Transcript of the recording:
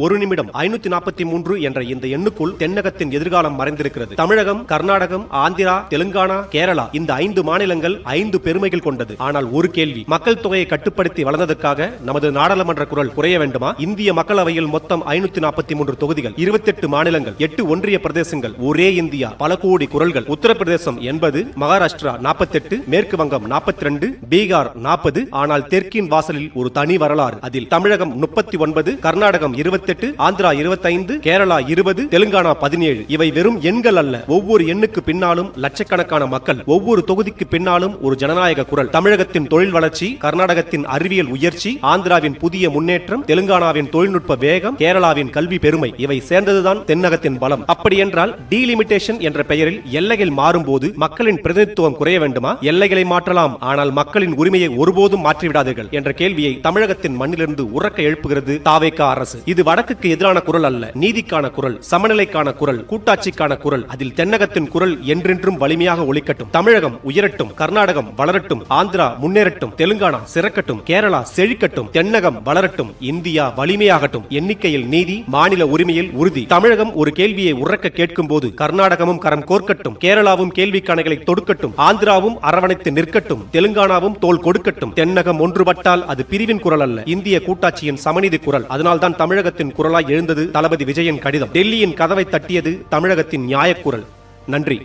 ஒரு நிமிடம் 543 என்ற இந்த எண்ணுக்குள் தென்னகத்தின் எதிர்காலம் மறைந்திருக்கிறது. தமிழகம், கர்நாடகம், ஆந்திரா, தெலுங்கானா, கேரளா இந்த 5 மாநிலங்கள் 5 பெருமைகள் கொண்டது. ஆனால் ஒரு கேள்வி, மக்கள் தொகையை கட்டுப்படுத்தி வளர்ந்ததற்காக நமது நாடாளுமன்ற குரல் குறைய வேண்டுமா? இந்திய மக்களவையில் மொத்தம் 543 தொகுதிகள், 28 மாநிலங்கள், 8 ஒன்றிய பிரதேசங்கள், ஒரே இந்தியா, பல கோடி குரல்கள். உத்தரப்பிரதேசம் 80, மகாராஷ்டிரா 48, மேற்கு வங்கம் 42, பீகார் 40. ஆனால் தெற்கின் வாசலில் ஒரு தனி வரலாறு. அதில் தமிழகம் 39, கர்நாடகம் 28, ஆந்திரா 25, கேரளா 20, தெலுங்கானா 17. இவை வெறும் எண்கள் அல்ல. ஒவ்வொரு எண்ணுக்கு பின்னாலும் லட்சக்கணக்கான மக்கள், ஒவ்வொரு தொகுதிக்கு பின்னாலும் ஒரு ஜனநாயக குரல். தமிழகத்தின் தொழில் வளர்ச்சி, கர்நாடகத்தின் அறிவியல் உயர்ச்சி, ஆந்திராவின் புதிய முன்னேற்றம், தெலுங்கானாவின் தொழில்நுட்ப வேகம், கேரளாவின் கல்வி பெருமை, இவை சேர்ந்ததுதான் தென்னகத்தின் பலம். அப்படியென்றால் டீலிமிட்டேஷன் என்ற பெயரில் எல்லைகள் மாறும்போது மக்களின் பிரதிநிதித்துவம் குறைய வேண்டுமா? எல்லைகளை மாற்றலாம், ஆனால் மக்களின் உரிமையை ஒருபோதும் மாற்றிவிடாதீர்கள் என்ற கேள்வியை தமிழகத்தின் மண்ணிலிருந்து உறக்க எழுப்புகிறது தாவேகா அரசு. இது வடக்குக்கு எதிரான குரல் அல்ல, நீதிக்கான குரல், சமநிலைக்கான குரல், கூட்டாட்சிக்கான குரல். அதில் தென்னகத்தின் குரல் என்றென்றும் வலிமையாக ஒலிக்கட்டும். தமிழகம் உயரட்டும், கர்நாடகம் வளரட்டும், ஆந்திரா முன்னேறட்டும், தெலுங்கானா சிறக்கட்டும், கேரளா செழிக்கட்டும், தென்னகம் வளரட்டும், இந்தியா வலிமையாகட்டும். எண்ணிக்கையில் நீதி, மாநில உரிமையில் உறுதி. தமிழகம் ஒரு கேள்வியை உறக்க கேட்கும் போது கர்நாடகமும் கரம் கோர்க்கட்டும், கேரளாவும் கேள்வி கணைகளை தொடுக்கட்டும், ஆந்திராவும் அரவணைத்து நிற்கட்டும், தெலுங்கானாவும் தோள் கொடுக்கட்டும். தென்னகம் ஒன்றுபட்டால் அது பிரிவின் குரல் அல்ல, இந்திய கூட்டாட்சியின் சமநீதி குரல். அதனால்தான் தமிழகத்தின் குரலாய் எழுந்தது தளபதி விஜயின் கடிதம். டெல்லியின் கதவை தட்டியது தமிழகத்தின் நியாயக்குரல். நன்றி.